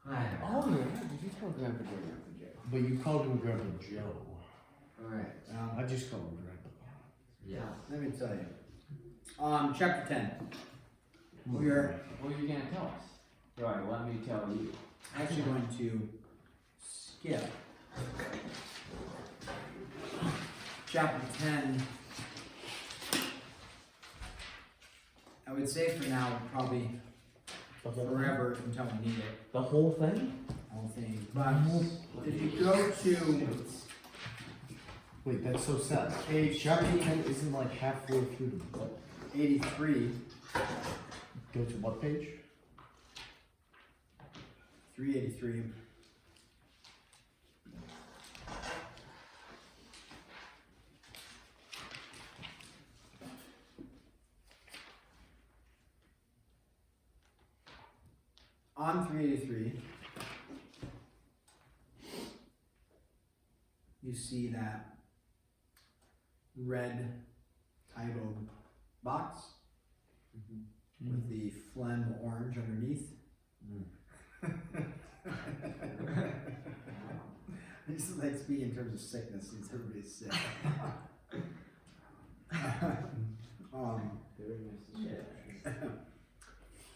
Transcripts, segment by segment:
Oh yeah, did you call Grandpa Joe? But you called him Grandpa Joe. Alright. I just call him Grandpa. Yeah. Let me tell you. Chapter 10. What are you gonna tell us? Right, let me tell you. I'm actually going to skip chapter 10. I would say for now, probably forever until we need it. The whole thing? Whole thing. But if you go to Wait, that's so sad. Page chapter 10 isn't like halfway through the book. 83, Go to what page? 383. On 383, you see that red titled box with the phlegm orange underneath. I just like speaking in terms of sickness since everybody's sick.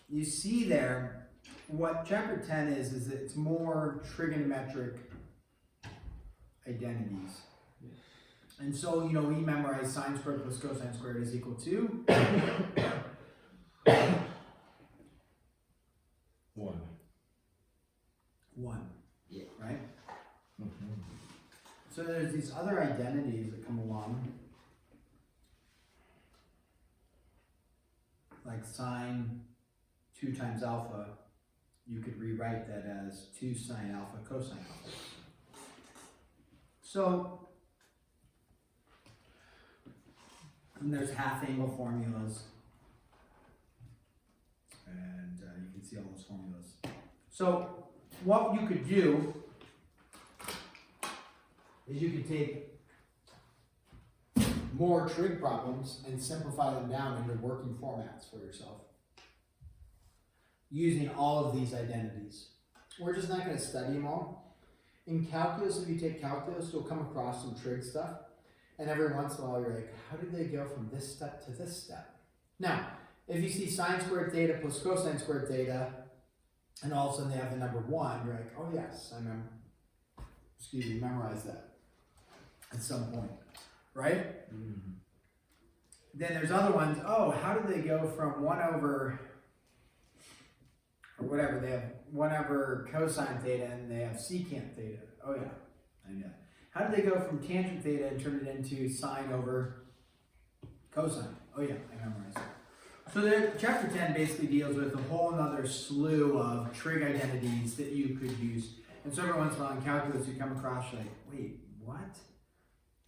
You see there, what chapter 10 is that it's more trigonometric identities. And so, we memorize sine squared plus cosine squared is equal to 1. Yeah. Right? So there's these other identities that come along, like sine 2 times alpha. You could rewrite that as 2 sine alpha cosine alpha. So, and there's half angle formulas, and you can see all those formulas. So, what you could do is you could take more trig problems and simplify them down into working formats for yourself, using all of these identities. We're just not going to study them all. In calculus, if you take calculus, you'll come across some trig stuff. And every once in a while, you're like, how did they go from this step to this step? Now, if you see sine squared theta plus cosine squared theta, and all of a sudden they have the number 1, you're like, oh yes, I memorized that at some point, right? Mm-hmm. Then there's other ones, how did they go from 1 over, or whatever, they have 1 over cosine theta and they have secant theta. Oh yeah, I know. How did they go from tangent theta and turn it into sine over cosine? Oh yeah, I memorized that. So chapter 10 basically deals with a whole other slew of trig identities that you could use. And so every once in a while in calculus you come across, you're like, wait, what?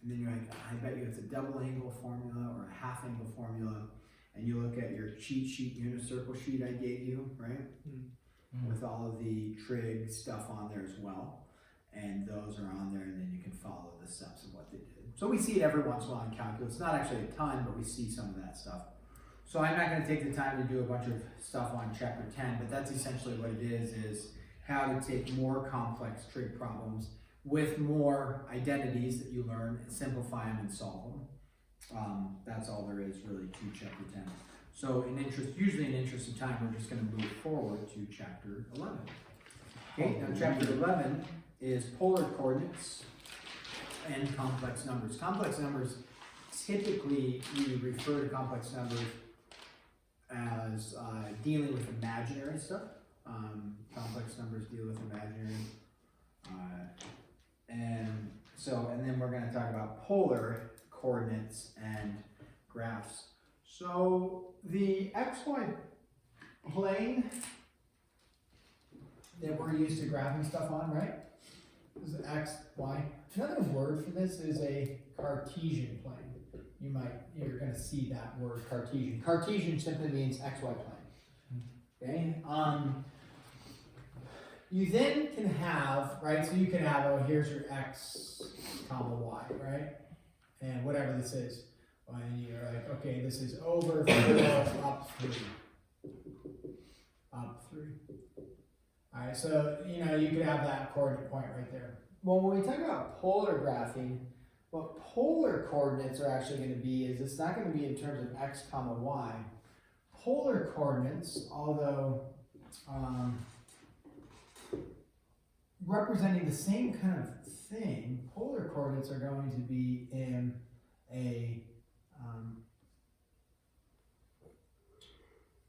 And then you're like, I bet you it's a double angle formula or a half angle formula. And you look at your cheat sheet, unit circle sheet I gave you, right? Mm-hmm. With all of the trig stuff on there as well. And those are on there, and then you can follow the steps of what they did. So we see it every once in a while in calculus. Not actually a ton, but we see some of that stuff. So I'm not going to take the time to do a bunch of stuff on chapter 10, but that's essentially what it is how to take more complex trig problems with more identities that you learn, and simplify them and solve them. That's all there is really to chapter 10. So usually in interest of time, we're just going to move forward to chapter 11. Okay, now chapter 11 is polar coordinates and complex numbers. Complex numbers, typically we refer to complex numbers as dealing with imaginary stuff. Complex numbers deal with imaginary. And then we're going to talk about polar coordinates and graphs. So the xy plane that we're used to graphing stuff on, right? This is x, y. Another word for this is a Cartesian plane. You're going to see that word Cartesian. Cartesian simply means xy plane. Okay. You then can have, right? So you can have, here's your x, comma y, right? And whatever this is. And you're like, okay, this is over 4 up 3. Up 3. Alright, so you know you could have that coordinate point right there. Well, when we talk about polar graphing, what polar coordinates are actually going to be is it's not going to be in terms of x comma y. Polar coordinates, although representing the same kind of thing, polar coordinates are going to be in a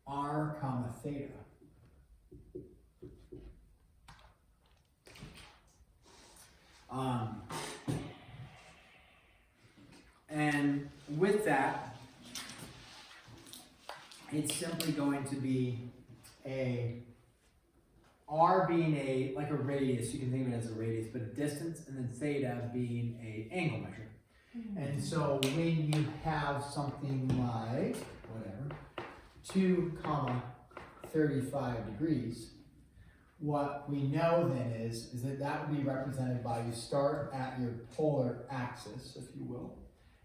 r comma theta. And with that, it's simply going to be a r being a like a radius. You can think of it as a radius, but a distance, and then theta being a angle measure. And so when you have something like whatever 2 comma 35 degrees, what we know then is that that would be represented by you start at your polar axis, if you will,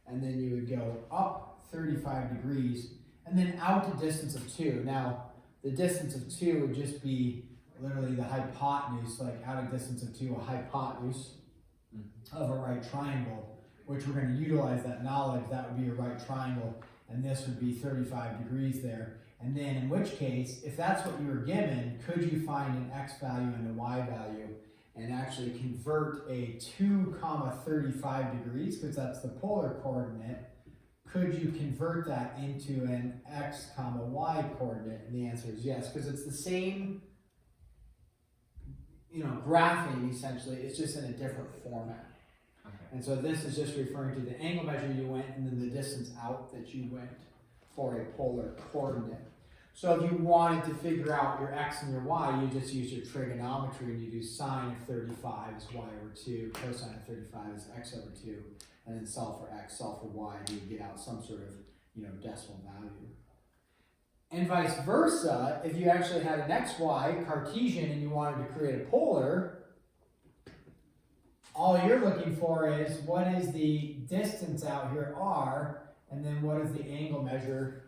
and then you would go up 35 degrees and then out a distance of 2. Now, the distance of 2 would just be literally the hypotenuse, like out a distance of 2, a hypotenuse of a right triangle, which we're going to utilize that knowledge. That would be a right triangle, and this would be 35 degrees there. And then in which case, if that's what you were given, could you find an x value and a y value and actually convert a 2 comma 35 degrees, because that's the polar coordinate, could you convert that into an x comma y coordinate? And the answer is yes, because it's the same, graphing essentially, it's just in a different format. Okay. And so this is just referring to the angle measure you went and then the distance out that you went for a polar coordinate. So if you wanted to figure out your x and your y, you just use your trigonometry and you do sine of 35 is y over 2, cosine of 35 is x over 2, and then solve for x, solve for y, and you get out some sort of decimal value. And vice versa, if you actually had an xy Cartesian and you wanted to create a polar, all you're looking for is what is the distance out here, r, and then what is the angle measure,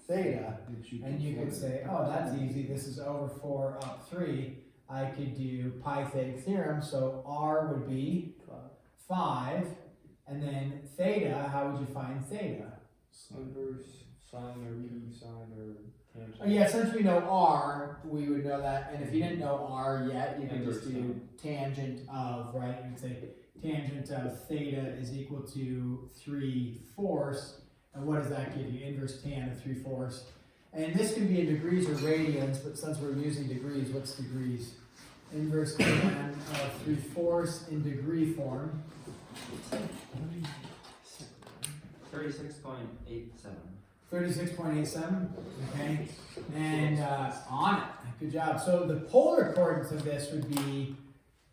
theta. And you could say, oh, that's easy. This is over 4 up 3. I could do Pythagorean theorem. So r would be 5. And then theta, how would you find theta? Inverse sine or cosine or tangent. Oh, yeah, since we know r, we would know that. And if you didn't know r yet, you could just do tangent of, right? You could say tangent of theta is equal to 3/4. And what does that give you? Inverse tan of 3/4. And this can be in degrees or radians, but since we're using degrees, what's degrees? Inverse tan of 3/4 in degree form. 36.87. 36.87, okay? And on it, good job. So the polar coordinates of this would be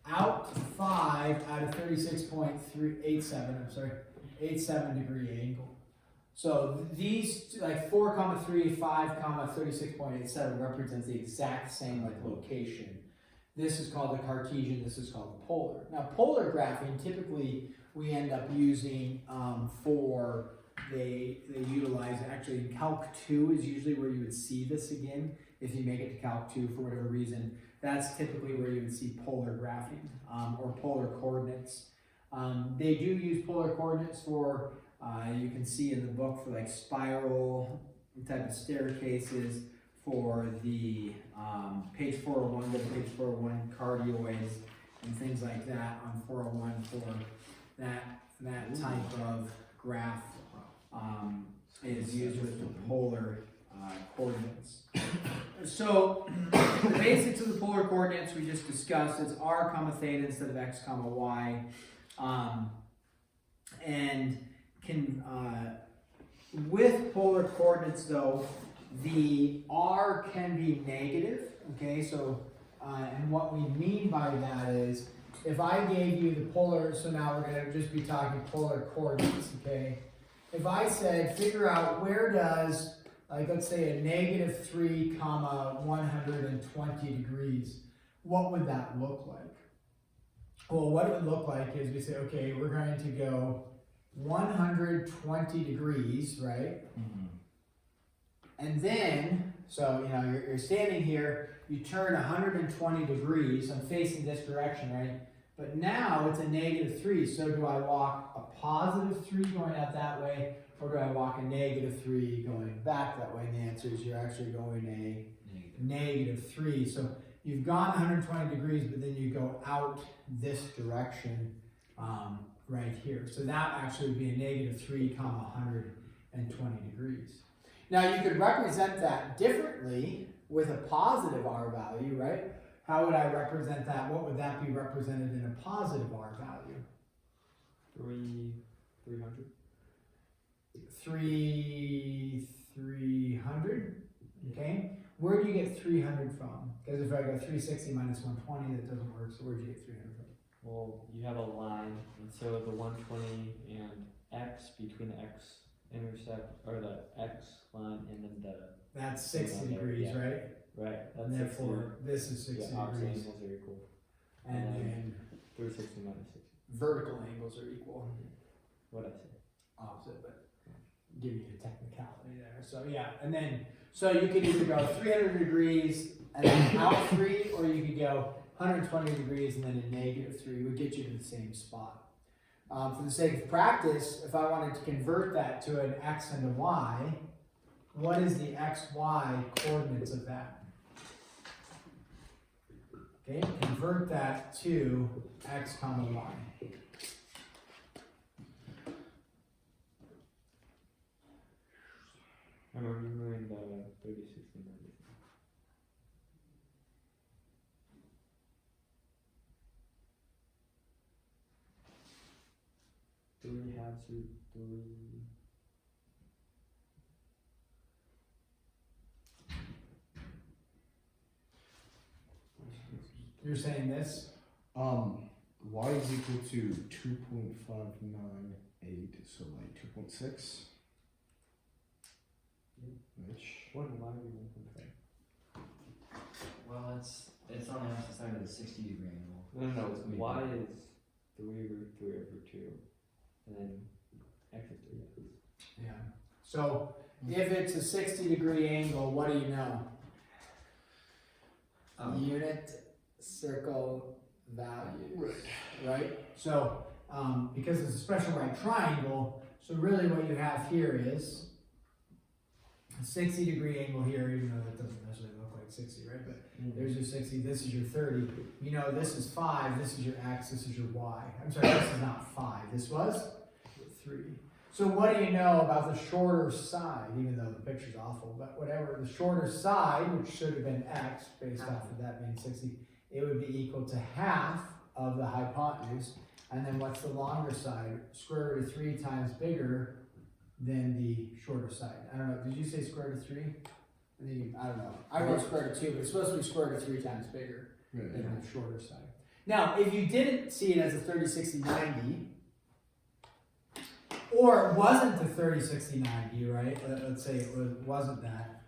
out 5 out of 87 degree angle. So these, like 4 comma 3, 5 comma 36.87 represents the exact same location. This is called the Cartesian, this is called the polar. Now polar graphing, typically we end up using they utilize, actually in Calc 2 is usually where you would see this again. If you make it to Calc 2 for whatever reason, that's typically where you would see polar graphing or polar coordinates. They do use polar coordinates for, you can see in the book, for like spiral type of staircases, for the page 401, go to page 401, cardioids, and things like that on 401 for that type of graph is used with the polar coordinates. So the basics of the polar coordinates we just discussed, it's r comma theta instead of x comma y, and can with polar coordinates though, the r can be negative. Okay, so and what we mean by that is if I gave you the polar, so now we're going to just be talking polar coordinates. Okay, if I said figure out where does, like let's say a negative 3 comma 120 degrees, what would that look like? Well, what it would look like is we say, okay, we're going to go 120 degrees, right? Mm-hmm. And then, so you're standing here, you turn 120 degrees, I'm facing this direction, right? But now it's a -3, so do I walk a +3 going out that way, or do I walk a -3 going back that way? And the answer is you're actually going a -3. So you've gone 120 degrees, but then you go out this direction right here. So that actually would be a -3, 120 degrees. Now you could represent that differently with a positive R value, right? How would I represent that? What would that be represented in a positive R value? 300. 300, okay? Where do you get 300 from? Because if I go 360 minus 120, that doesn't work, so where do you get 300 from? Well, you have a line, and so the 120 and x between the x intercept, or the x line, and then the That's 60 Yeah. degrees, Yeah. right? right. That's And therefore, this is 60 yeah, opposite degrees. angles are equal. And then 360 minus 60. vertical angles are equal. What I say? Opposite, but give you a technicality there. So yeah, and then, so you could either go 300 degrees and then out 3, or you could go 120 degrees and then a -3 would get you to the same spot. For the sake of practice, if I wanted to convert that to an x and a y, what is the x, y coordinates of that? Okay, convert that to x, y. I'm remembering the 30, 60, 90. Three halves root 3. You're saying this? Y is equal to 2.598, so like 2.6. Which What why do we want to say? Well, it's on the opposite side of the 60-degree angle. No, So it's gonna be y different. is 3 root 3 over 2, and then x is 3x. Yeah. So if it's a 60-degree angle, what do you know? Unit circle values, right? So because it's a special right triangle, so really what you have here is a 60-degree angle here, even though that doesn't necessarily look like 60, right? But there's your 60, this is your 30. You know, this is 5, this is your x, this is your y. I'm sorry, this is not 5, this was 3. So what do you know about the shorter side, even though the picture's awful, but whatever, the shorter side, which should have been x, based off of that being 60, it would be equal to half of the hypotenuse. And then what's the longer side? Square root of 3 times bigger than the shorter side. I don't know, did you say square root of 3? I don't know. I wrote square root of 2, but it's supposed to be square root of 3 times bigger than the shorter side. Now, if you didn't see it as a 30, 60, 90, or it wasn't a 30, 60, 90, right? Let's say it wasn't that,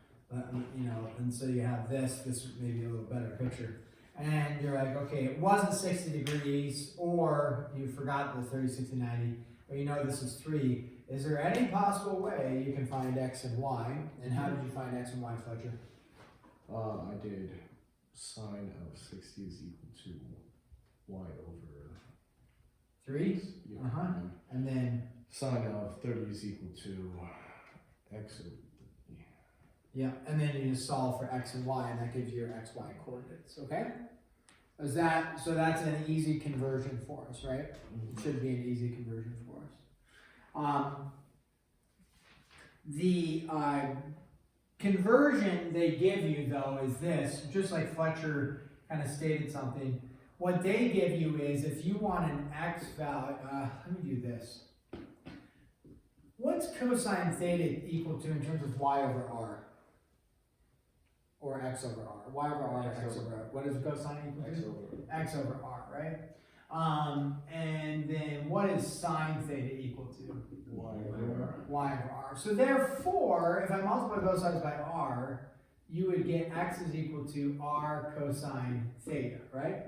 you know, and so you have this may be a little better picture. And you're like, okay, it wasn't 60 degrees, or you forgot the 30, 60, 90, but you know this is 3. Is there any possible way you can find x and y? And how did you find x and y, Fletcher? I did sine of 60 is equal to y over 3? yeah, And then, sine of 30 is equal to x over yeah, and then you just solve for x and y, and that gives you your x, y coordinates, okay? So that's an easy conversion for us, right? It should be an easy conversion for us. The conversion they give you, though, is this, just like Fletcher kind of stated something. What they give you is if you want an x value, let me do this. What's cosine theta equal to in terms of y over r? Or x over r? Y over r or x over r? What is cosine equal to? X over r, right? And then what is sine theta equal to? y over Y over r. So therefore, if I multiply both sides by r, you would get x is equal to r cosine theta, right?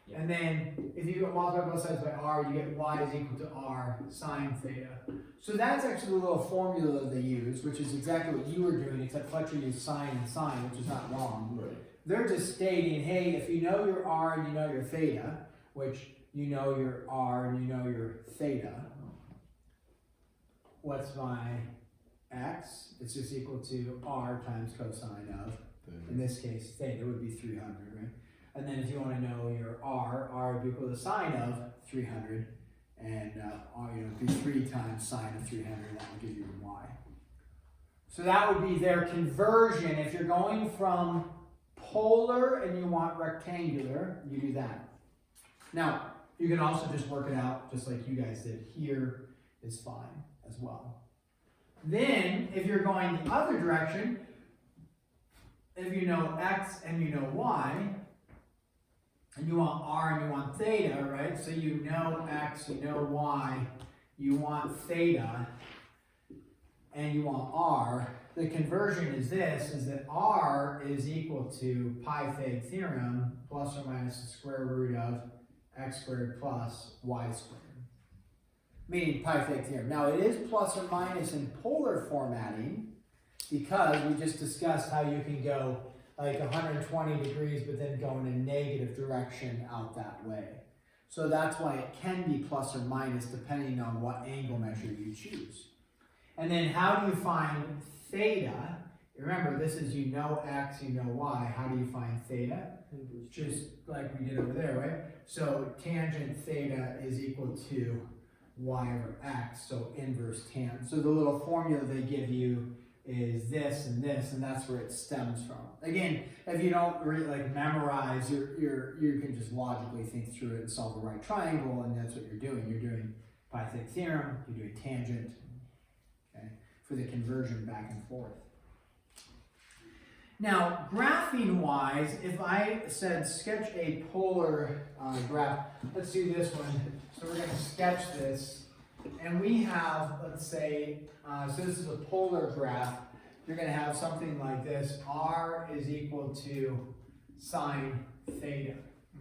Yeah. And then if you multiply both sides by r, you get y is equal to r sine theta. So that's actually the little formula they use, which is exactly what you were doing, except Fletcher used sine and sine, which is not wrong. Right. they're just stating, hey, if you know your r and you know your theta, which you know your r and you know your theta, what's my x? It's just equal to r times cosine of, in this case, theta would be 300, right? And then if you want to know your r would be equal to sine of 300, and r, it'd be 3 times sine of 300, that would give you your y. So that would be their conversion. If you're going from polar and you want rectangular, you do that. Now, you can also just work it out just like you guys did. Here is fine as well. Then, if you're going the other direction, if you know x and you know y, and you want r and you want theta, right? So you know x, you know y, you want theta, and you want r. The conversion is this, is that r is equal to Pythag theorem plus or minus the square root of x squared plus y squared. Meaning Pythag theorem. Now it is plus or minus in polar formatting because we just discussed how you can go like 120 degrees but then go in a negative direction out that way. So that's why it can be plus or minus depending on what angle measure you choose. And then how do you find theta? Remember, this is you know x, you know y. How do you find theta? Just like we did over there, right? So tangent theta is equal to y over x, so inverse tan. So the little formula they give you is this, and that's where it stems from. Again, if you don't really like memorize, you can just logically think through it and solve a right triangle, and that's what you're doing. You're doing Pythag theorem, you're doing tangent, okay, for the conversion back and forth. Now, graphing wise, if I said sketch a polar graph, let's do this one. So we're going to sketch this, and we have, let's say, so this is a polar graph. You're going to have something like this. R is equal to sine theta,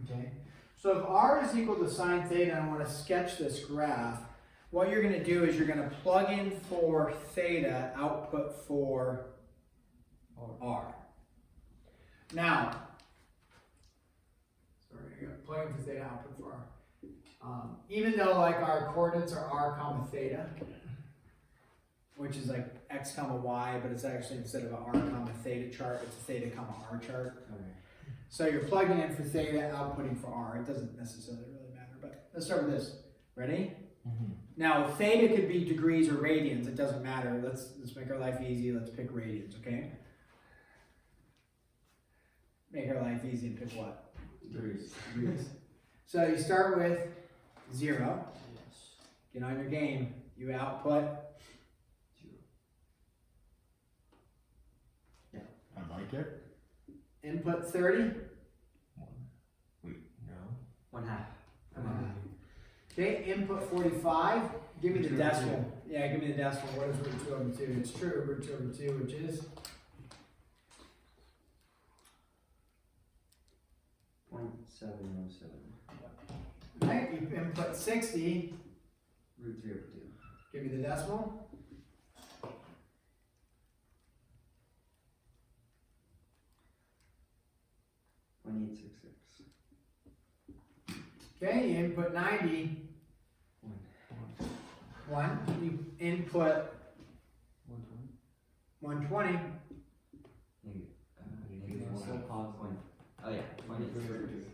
okay? So if R is equal to sine theta, and I want to sketch this graph, what you're going to do is you're going to plug in for theta, output for R. Now, sorry, I got plug in for theta, output for R. Even though like our coordinates are r comma theta, which is like x comma y, but it's actually instead of an r comma theta chart, it's a theta comma r chart. Okay. So you're plugging in for theta, outputting for r. It doesn't necessarily really matter, but let's start with this. Ready? Mm-hmm. Now theta could be degrees or radians. It doesn't matter. Let's make our life easy. Let's pick radians, okay? Make our life easy and pick what? Degrees. So you start with 0. Yes. Get on your game. You output 0. Yeah, I like it. Input 30. 1. Wait, no. 1/2. Okay, input 45. Give me the decimal. Yeah, give me the decimal. What is root 2 over 2? It's true, root 2 over 2, which is 0.707. right. You input 60. Root 3 over 2. Give me the decimal. Okay, you input 90. 1. You input 120. Still positive. Oh yeah, 23 over 2.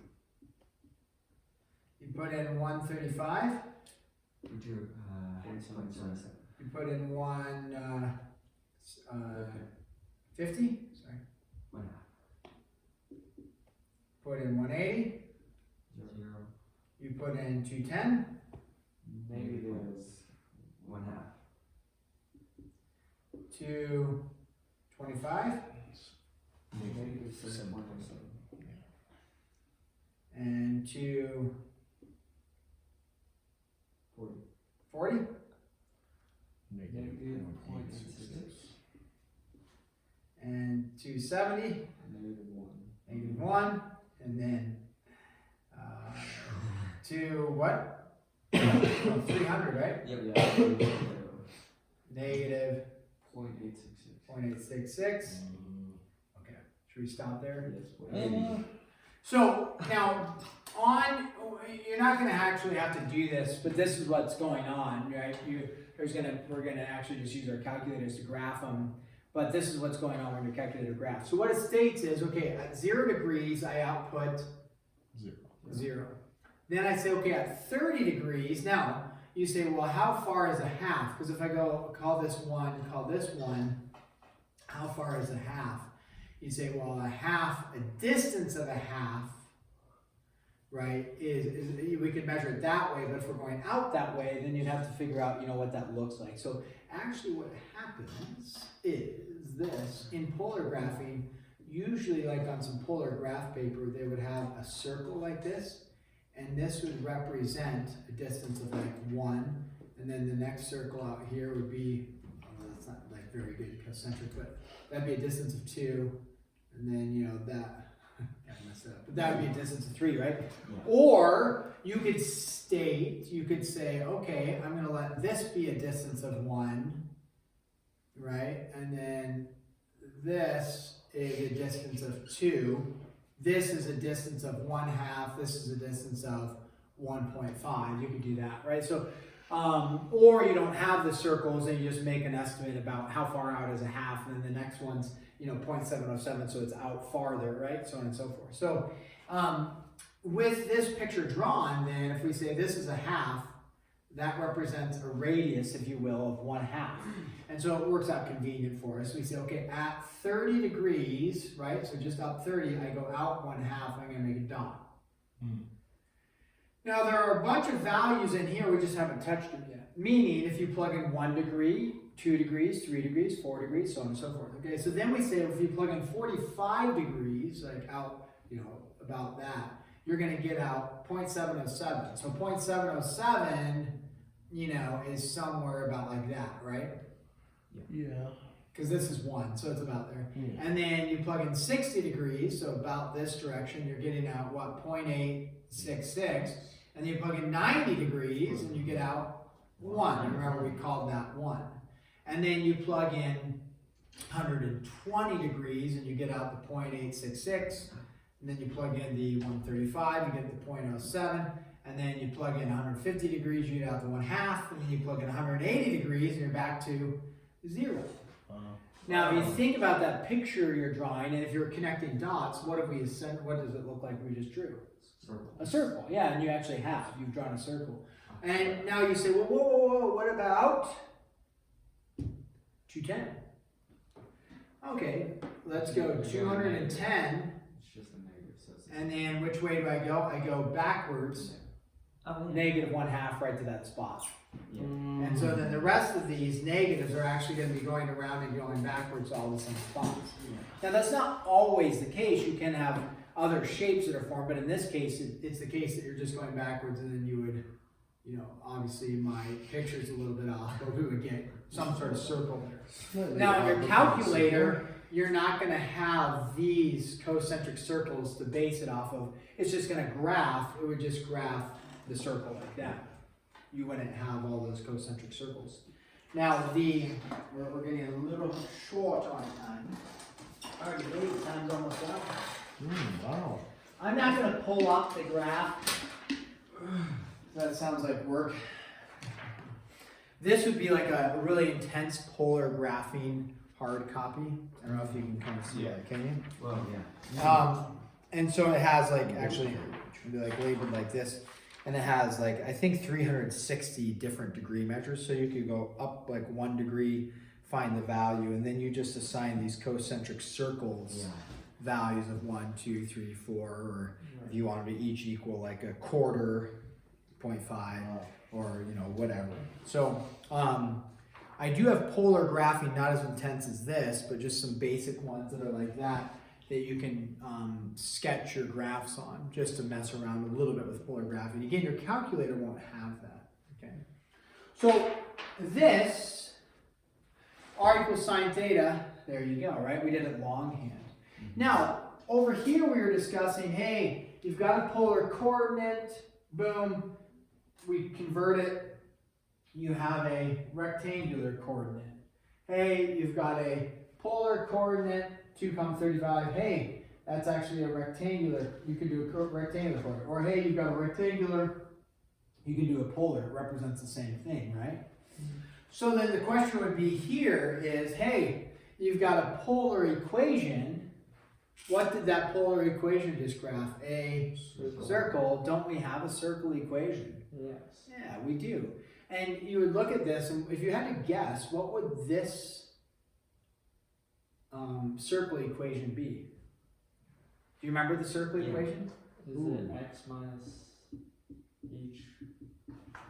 You put in 135. Root 2, 0.77. You put in 50. Sorry. 1/2. Put in 180. 0. You put in 210. Negative 1/2. 225. Negative 7.7. And 240. Negative 0.86. And 270. Negative 1. Negative 1. And then to what? 300, right? Yep. Negative 0.866. 0.866. Okay, Should we stop there? Yes, please. So now you're not going to actually have to do this, but this is what's going on, right? We're going to actually just use our calculators to graph them, but this is what's going on when your calculator graphs. So what it states is, okay, at 0 degrees, I output 0. Then I say, okay, at 30 degrees, now you say, well, how far is a half? Because if I go call this 1, how far is a half? You say, well, a distance of a half, right, is we could measure it that way, but if we're going out that way, then you'd have to figure out, what that looks like. So actually what happens is this, in polar graphing, usually like on some polar graph paper, they would have a circle like this, and this would represent a distance of like 1, and then the next circle out here would be, that's not like very good concentric, but that'd be a distance of 2, and then that, I messed it up, but that would be a distance of 3, right? Yeah. Or you could say, okay, I'm going to let this be a distance of 1, right? And then this is a distance of 2. This is a distance of 1/2. This is a distance of 1.5. You could do that, right? So, or you don't have the circles and you just make an estimate about how far out is a half, and then the next one's 0.707, so it's out farther, right? So on and so forth. So with this picture drawn, then if we say this is a half, that represents a radius, if you will, of 1/2. And so it works out convenient for us. We say, okay, at 30 degrees, right? So just up 30, I go out 1/2, I'm going to make a dot. Now there are a bunch of values in here, we just haven't touched them yet. Meaning, if you plug in 1 degree, 2 degrees, 3 degrees, 4 degrees, so on and so forth. Okay, so then we say if you plug in 45 degrees, like out, about that, you're going to get out 0.707. So 0.707, is somewhere about like that, right? Yeah. Because this is 1, so it's about there. Yeah. And then you plug in 60 degrees, so about this direction, you're getting out, what, 0.866. And then you plug in 90 degrees, and you get out 1. Remember, we called that 1. And then you plug in 120 degrees, and you get out the 0.866. And then you plug in the 135, you get the 0.07. And then you plug in 150 degrees, you get out the 1/2. And then you plug in 180 degrees, and you're back to 0. Now, if you think about that picture you're drawing, and if you're connecting dots, what does it look like we just drew? Circle. A circle, yeah, and you actually have. You've drawn a circle. And now you say, well, whoa, what about 210? Okay, let's go 210. It's just a negative, so it's And then which way do I go? I go backwards, negative 1/2 right to that spot. Yeah. And so then the rest of these negatives are actually going to be going around and going backwards all the same spots. Now that's not always the case. You can have other shapes that are formed, but in this case, it's the case that you're just going backwards, and then you would, obviously my picture's a little bit off, but we would get some sort of circle there. Now in your calculator, you're not going to have these concentric circles to base it off of. It's just going to graph. It would just graph the circle like that. You wouldn't have all those concentric circles. Now we're getting a little short on time. Already late, time's almost up. Wow. I'm not going to pull up the graph. That sounds like work. This would be like a really intense polar graphing hard copy. I don't know if you can kind of see that, can you? Well, yeah. And so it has actually it should be labeled like this. And it has I think 360 different degree measures. So you could go up 1 degree, find the value, and then you just assign these concentric circles values of 1, 2, 3, 4, or if you want them to each equal a quarter, 0.5, or whatever. So I do have polar graphing, not as intense as this, but just some basic ones that are like that you can sketch your graphs on, just to mess around a little bit with polar graphing. Again, your calculator won't have that, okay? So this, r equals sine theta, there you go, right? We did it longhand. Now, over here we were discussing, hey, you've got a polar coordinate, boom, we convert it, you have a rectangular coordinate. Hey, you've got a polar coordinate, 2, 35. Hey, that's actually a rectangular. You can do a rectangular for it. Or hey, you've got a rectangular. You can do a polar. It represents the same thing, right? So then the question would be here is, hey, you've got a polar equation. What did that polar equation just graph? A circle. Don't we have a circle equation? Yes. Yeah, we do. And you would look at this, and if you had to guess, what would this circle equation be? Do you remember the circle equation? Is it x minus h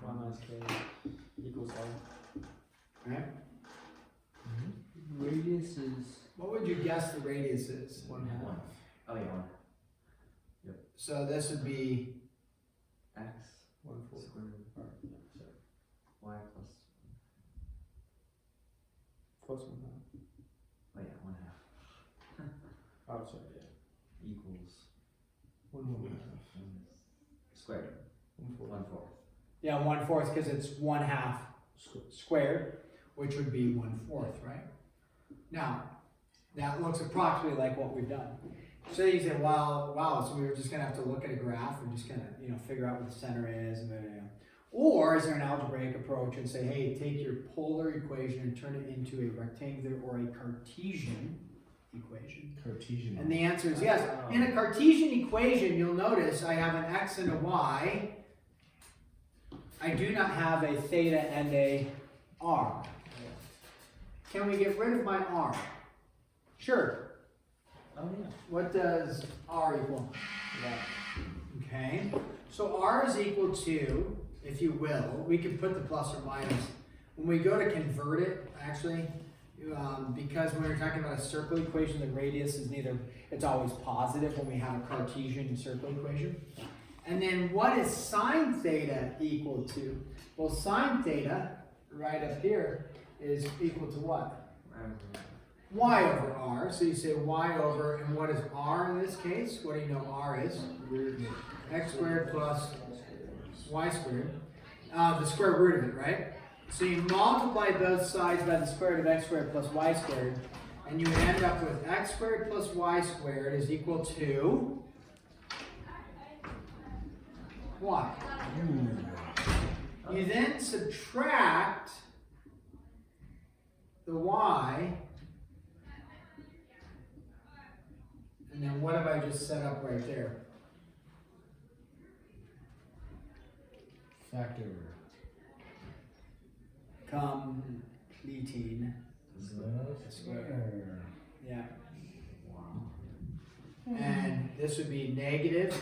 y minus k equals r? Right? Radius is What would you guess the radius is? 1/2. Oh yeah, So this would be x 1/4. squared Or, yeah, sorry. y plus. Plus 1/2. Oh yeah, 1/2 Oh, sorry, yeah. equals 1/4. squared. 1/4. 1/4. yeah 1/4 because it's 1/2 squared, which would be 1/4, right? Now, that looks approximately like what we've done. So you say, well, wow, so we were just gonna have to look at a graph and just gonna, figure out what the center is, and then, or is there an algebraic approach and say, hey, take your polar equation and turn it into a rectangular or a Cartesian equation? Cartesian. And the answer is yes. In a Cartesian equation, you'll notice I have an x and a y. I do not have a theta and a r. Can we get rid of my r? Sure. Oh yeah. What does r equal? That. Okay. So r is equal to, if you will, we can put the plus or minus. When we go to convert it, actually, because when we're talking about a circle equation, the radius is it's always positive when we have a Cartesian circle equation. And then what is sine theta equal to? Well, sine theta, right up here, is equal to what? Y over r. So you say y over, and what is r in this case? What do you know r is? X squared plus y squared. The square root of it, right? So you multiply both sides by the square root of x squared plus y squared, and you end up with x squared plus y squared is equal to what? You then subtract the y, and then what have I just set up right there? Factor. Completing. The square. Yeah. Wow. And this would be negative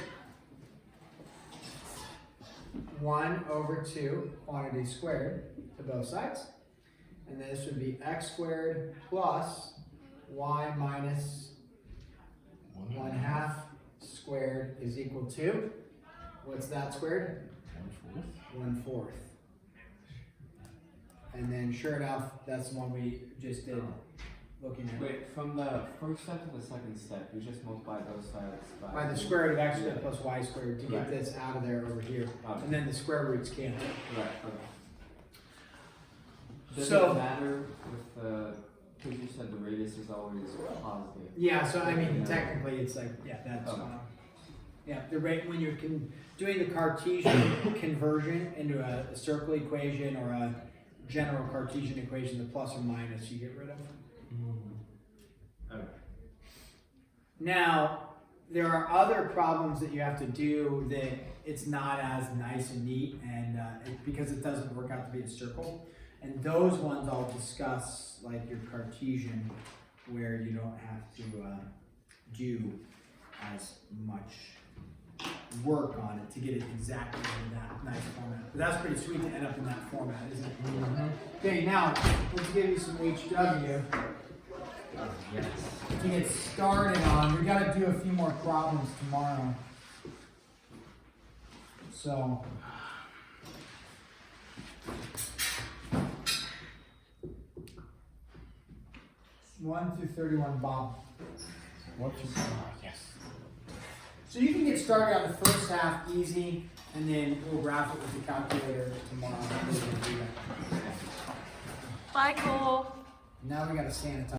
1 over 2 quantity squared to both sides. And this would be x squared plus y minus 1/2 squared is equal to, what's that squared? 1/4. And then sure enough, that's the one we just did looking at. Wait, from the first step to the second step, you just multiply both sides By the square root of x squared plus y squared to get Right. this out of there over here. Okay. And then the square roots cancel. Right, okay. Does So- it matter with the, because you said the radius is always positive. Yeah, so I mean, Yeah. technically it's like, yeah, that's, Okay. yeah, the rate when you're doing the Cartesian conversion into a circle equation or a general Cartesian equation, the plus or minus you get rid of. Okay. Now, there are other problems that you have to do that it's not as nice and neat, and because it doesn't work out to be a circle. And those ones I'll discuss, like your Cartesian, where you don't have to do as much work on it to get it exactly in that nice format. But that's pretty sweet to end up in that format, isn't it? Okay, now let's give you some HW Yes. to get started on. We got to do a few more problems tomorrow. So. One through 31, Bob. Yes. So you can get started on the first half easy, and then we'll graph it with the calculator tomorrow. Bye, Cole. Now we got to sanitize.